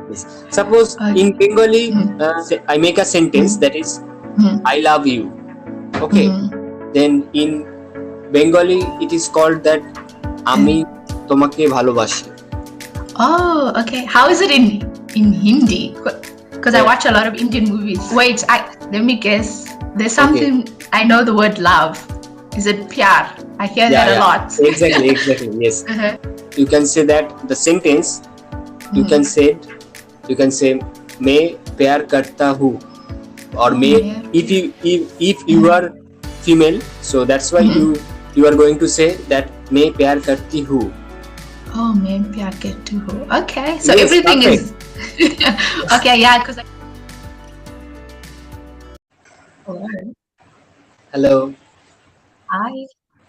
yes. Suppose in Bengali, I make a sentence that is, I love you. Okay. Then in Bengali, it is called that আমি তোমাকে ভালোবাসি. Oh, okay. How is it in Hindi? Because I watch a lot of Indian movies. Wait, let me guess. There's something, I know the word love. Is it pyar? I hear that a lot. Exactly, yes. You can say that the sentence, you can say मैं प्यार करता हूँ, or मैं, if you are female, so that's why you are going to say that मैं प्यार करती हूँ. Oh, मैं प्यार करती हूँ. Okay, so yes, everything perfect. Is okay, yeah, because Hello. Hi,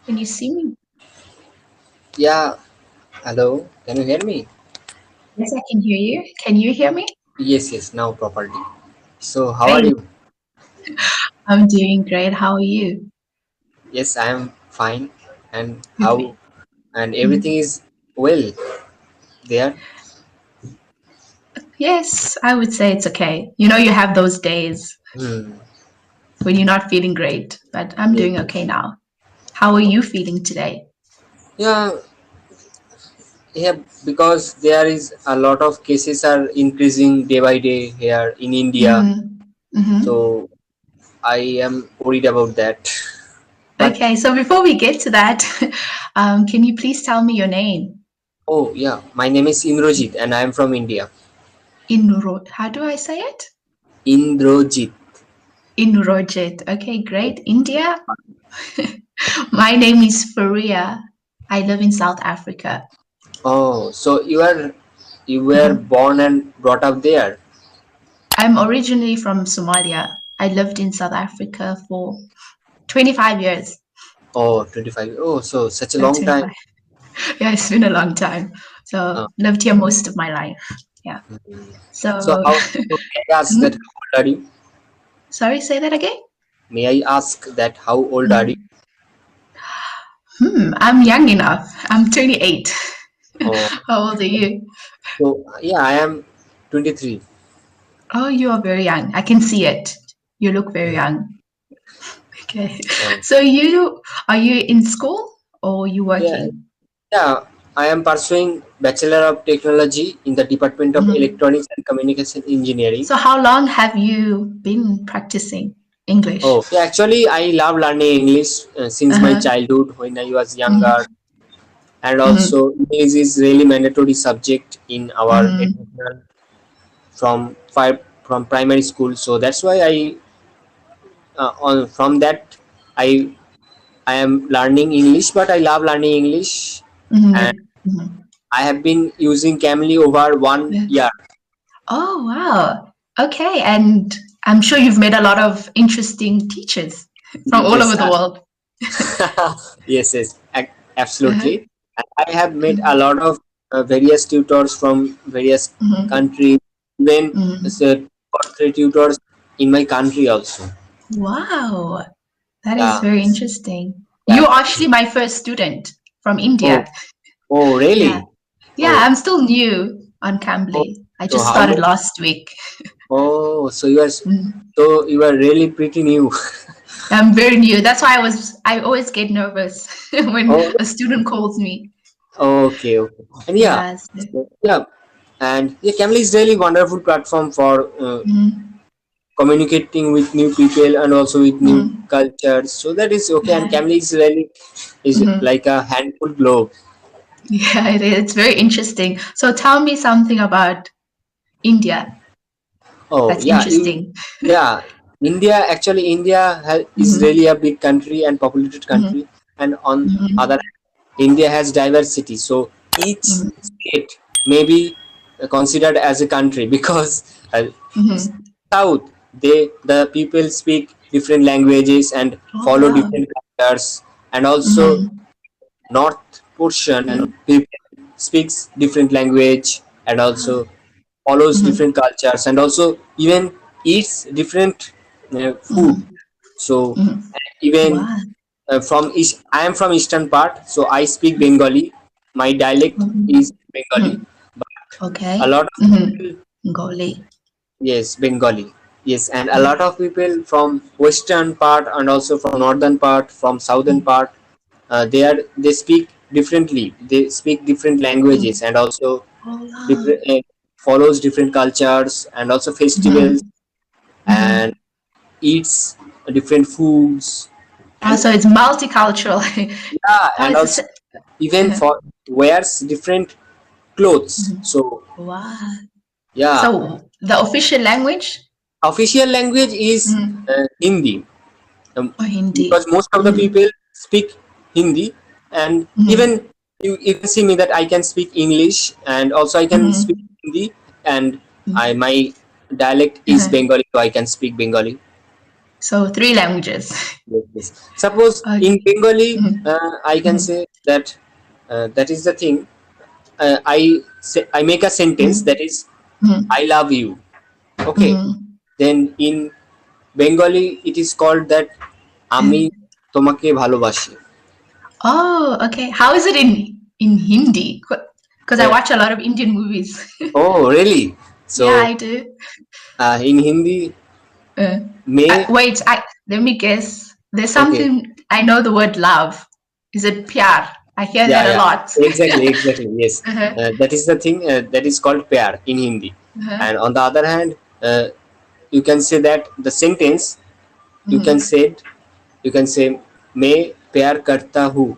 can you see me? Yeah. Hello, can you hear me? Yes, I can hear you. Can you hear me? Yes, now properly. So how are you? I'm doing great. How are you? Yes, I am fine. And how? And everything is well there? Yes, I would say it's okay. You know, you have those days when you're not feeling great, but I'm doing okay now. How are you feeling today? Yeah, because there is a lot of cases are increasing day by day here in India. So I am worried about that. Okay, so before we get to that, can you please tell me your name? Oh, yeah. My name is Indrajit and I am from India. How do I say it? Indrajit. Indrajit. Okay, great. India. My name is Faria. I live in South Africa. Oh, so you were born and brought up there? I'm originally from Somalia. I lived in South Africa for 25 years. Oh, 25. Oh, so such a long 25. Time. Yeah, it's been a long time. So lived here most of my life. Yeah. So how may I ask that how old are you? Sorry, say that again? May I ask that how old are you? I'm young enough. I'm 28. Oh. How old are you? So yeah, I am 23. Oh, you are very young. I can see it. You look very young. Okay. So are you in school or you working? Yeah, I am pursuing Bachelor of Technology in the Department of Electronics and Communication Engineering. So how long have you been practicing English? Oh, yeah, actually I love learning English since my childhood when I was younger. And also English is really mandatory subject in our education from primary school. So that's why from that I am learning English, but I love learning English. And I have been using Cambly over 1 year. Oh, wow. Okay. And I'm sure you've met a lot of interesting teachers from all over the world. Yes, absolutely. I have met a lot of various tutors from various countries, even 3 tutors in my country also. Wow, that is very interesting. You're actually my first student from India. Oh, really? Yeah, I'm still new on Cambly. I just started last week. Oh, so you are really pretty new. I'm very new. That's why I always get nervous when a student calls me. Okay. And and Cambly is really wonderful platform for communicating with new people and also with new cultures. So that is okay. And Cambly is really like a handful glove. Yeah, it is. It's very interesting. So tell me something about India. Oh, that's interesting. India is really a big country and populated country, and on other hand, India has diversity. So each state may be considered as a country because south the people speak different languages and follow different cultures, and also north portion people speaks different language and also follows different cultures and also even eats different food. So even I am from eastern part, so I speak Bengali. My dialect is Bengali, but a lot of people Bengali. Yes, Bengali. Yes, and a lot of people from western part and also from northern part, from southern part, they speak differently. They speak different languages and also Oh wow. different follows different cultures and also festivals and eats different foods Oh, and so it's multicultural. yeah, Oh, and it's a also even for wears different clothes. So wow. yeah, So the official language? official language is Hindi. Oh, Because Hindi. most of the people speak Hindi, and even you can see me that I can speak English and also I can speak Hindi, and I my dialect is Bengali, so I can speak Bengali. So three languages. Yes, yes. Suppose in Okay. Bengali, I can say that that is the thing. I make a sentence that is I love you. Okay. Then in Bengali, it is called that আমি তোমাকে ভালোবাসি. Oh, okay. How is it in Hindi? Because I Uh, watch a lot of Indian movies. oh, really? Yeah, So I do. in Hindi, Uh, may wait, let me guess. There's okay, something I know the word love. Is it pyar? I hear yeah, that a yeah, lot. exactly, exactly. Yes, Uh-huh, that is the thing that is called pair in Hindi. uh-huh, And on the other hand, you can say that the sentence you can mhm. say you can say मैं प्यार करता हूँ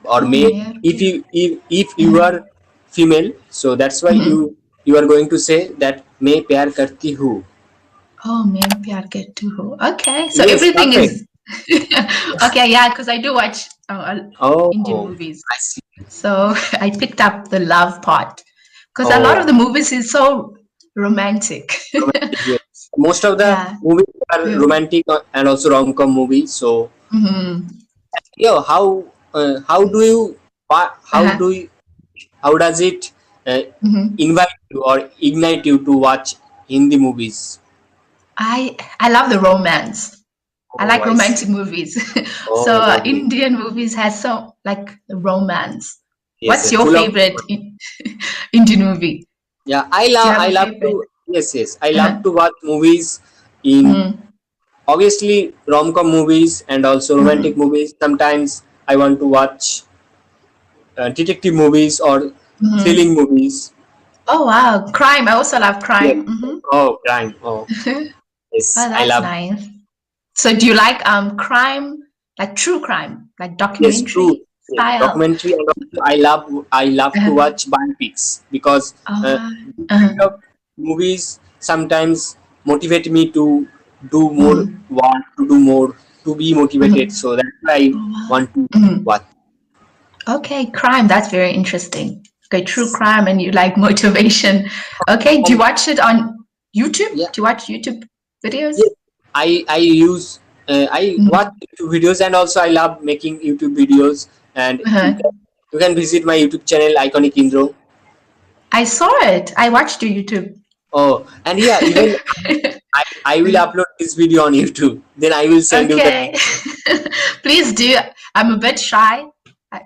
or Oh, may man. if you Uh-huh, are female, so that's why mhm. you are going to say that मैं प्यार करती हूँ. Oh, man, pyar ke tu ho. Okay, so Yes, everything perfect. is okay. Yeah, because I do watch Indian Oh, movies, I see. so I picked up the love part because a lot of Oh, the movies is so romantic. romantic, yes. Most of the Yeah. movies are Yeah. romantic and also rom-com movies. So, Mhm. how do you Uh-huh. how does it uh, Mhm. invite you or ignite you to watch Hindi movies? I love the romance. I Oh, like I see. romantic movies. So Oh, lovely. Indian movies has so like romance. Yes, What's yes, your full of favorite Indian movie? yeah. Do you have I a love favorite? to yes, yes. I Uh-huh. love to watch movies in Mm, obviously rom-com movies and also romantic mm, movies. Sometimes I want to watch detective movies or thrilling mm. movies. Oh wow, crime. I also love Yes. crime. Hmm. Oh, crime. Oh, Oh, yes. I that's love. nice. So do you like crime, like true crime, like Yes, true. documentary Yes. style? Documentary and also I love to Uh-huh. watch biopics because Oh, these kind uh-huh. of movies sometimes motivate me to do more Mm, want to do more to be motivated. mhm. So that's why I Oh, wow. want to Mhm. watch. Okay, crime. That's very interesting. Okay, true crime, and you like motivation. Okay, do you And watch it on YouTube? yeah, Do you watch YouTube videos? yeah. I use I watch Mhm. YouTube videos and also I love making YouTube videos and Uh-huh. you can visit my YouTube channel Iconic Indro. I saw it. I watched your YouTube. Oh, and yeah, even I will upload this video on YouTube. Then I will send you the Okay. Please do. I'm a bit shy.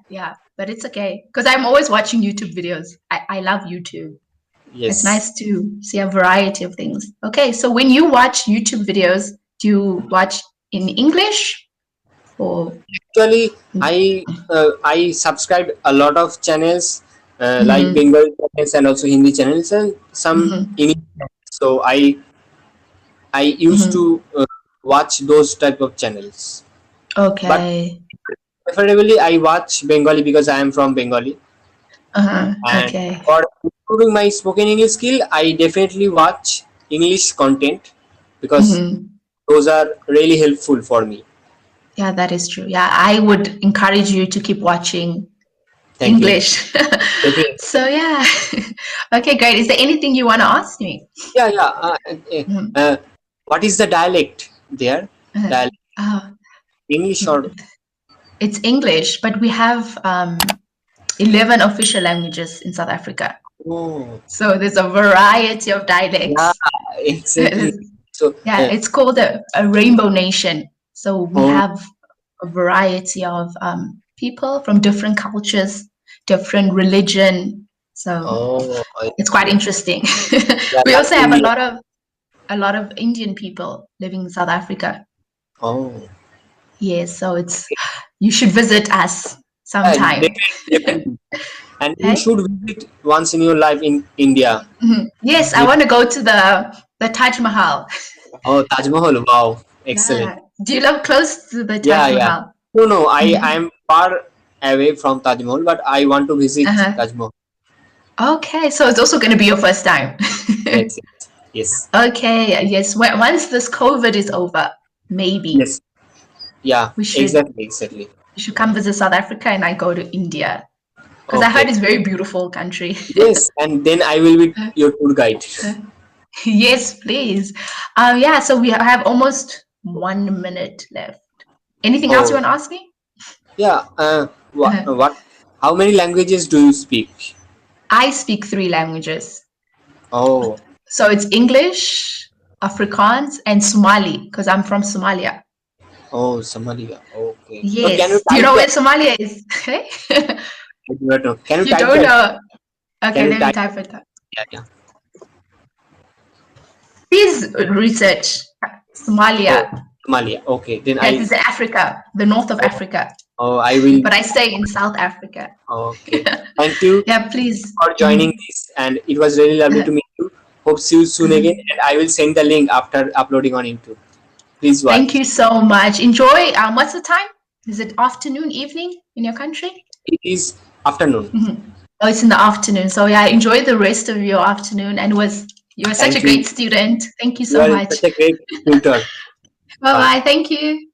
Yeah, but it's okay because I'm always watching YouTube videos. I love YouTube. It's yes. nice to see a variety of things. Okay, so when you watch YouTube videos, do you watch in English or Actually, I subscribed a lot of channels like Mhm, Bengali channels and also Hindi channels and some mhm, English channels. So I used mhm. to watch those type of channels. But Okay. preferably I watch Bengali because I am from Bengali. Uh-huh. And Okay. for improving my spoken English skill, I definitely watch English content because Mhm. those are really helpful for me. Yeah, that is true. Yeah, I would encourage you to keep watching Thank you. English. Definitely. So yeah. Okay, great. Is there anything you want to ask me? Yeah, yeah. Mhm. What is the dialect there? Uh, Dialect uh, English or it's English, but we have 11 official languages in South Africa. oh So there's a variety of yeah, dialects. exactly. So Yeah, it's called a rainbow nation. So we oh have a variety of people from different cultures, different religion. So Oh, it's quite interesting. yeah, We that's also have India. a lot of Indian people living in South Africa. Oh, Yes, so you should visit us yeah, sometime. definitely. And you Okay? should visit once in your life in India. Yes, I You, want to go to the Taj Mahal. oh, Taj Mahal. Wow, excellent. Yeah. Do you live close to the Yeah, Taj yeah. Mahal? No, no, I am far away from Taj Mahal, but I want to visit Uh-huh. Taj Mahal. Okay, so it's also going to be your first time. Yes, yes, yes, Okay, yes. Once this COVID is over, maybe yes. Yeah, we should exactly, exactly. you should come visit South Africa and I go to India because I heard Okay. it's a very beautiful country. Yes, and then I will be your tour guide. Yes, please. Yeah, so we have almost 1 minute left. Anything else you Oh, want to ask me? yeah. Uh, What? How many languages do you speak? I speak 3 languages. Oh, So it's English, Afrikaans, and Somali because I'm from Somalia. oh, Somalia. Okay. Can you Yes. Do you type know that? where Somalia is? Hey? I do not know. Can you You type don't that? know? Can Okay, you let me type? type it. Yeah, yeah. Please research Oh, Somalia. Somalia. Okay, then That is in Africa, the north of Oh, Africa. oh, I will. But I stay in South Africa. Okay. Thank you Yeah, please. for joining this, and it was really lovely to meet you. Hope see you soon again, and I will send the link after uploading on YouTube. Please Thank watch. you so much. Enjoy. What's the time? Is it afternoon, evening in your country? It is afternoon. Oh, it's in the afternoon. So yeah, enjoy the rest of your afternoon. And you were such a Thank you. great student. Thank you You so are much. such a great tutor. Bye Bye. bye. Thank you.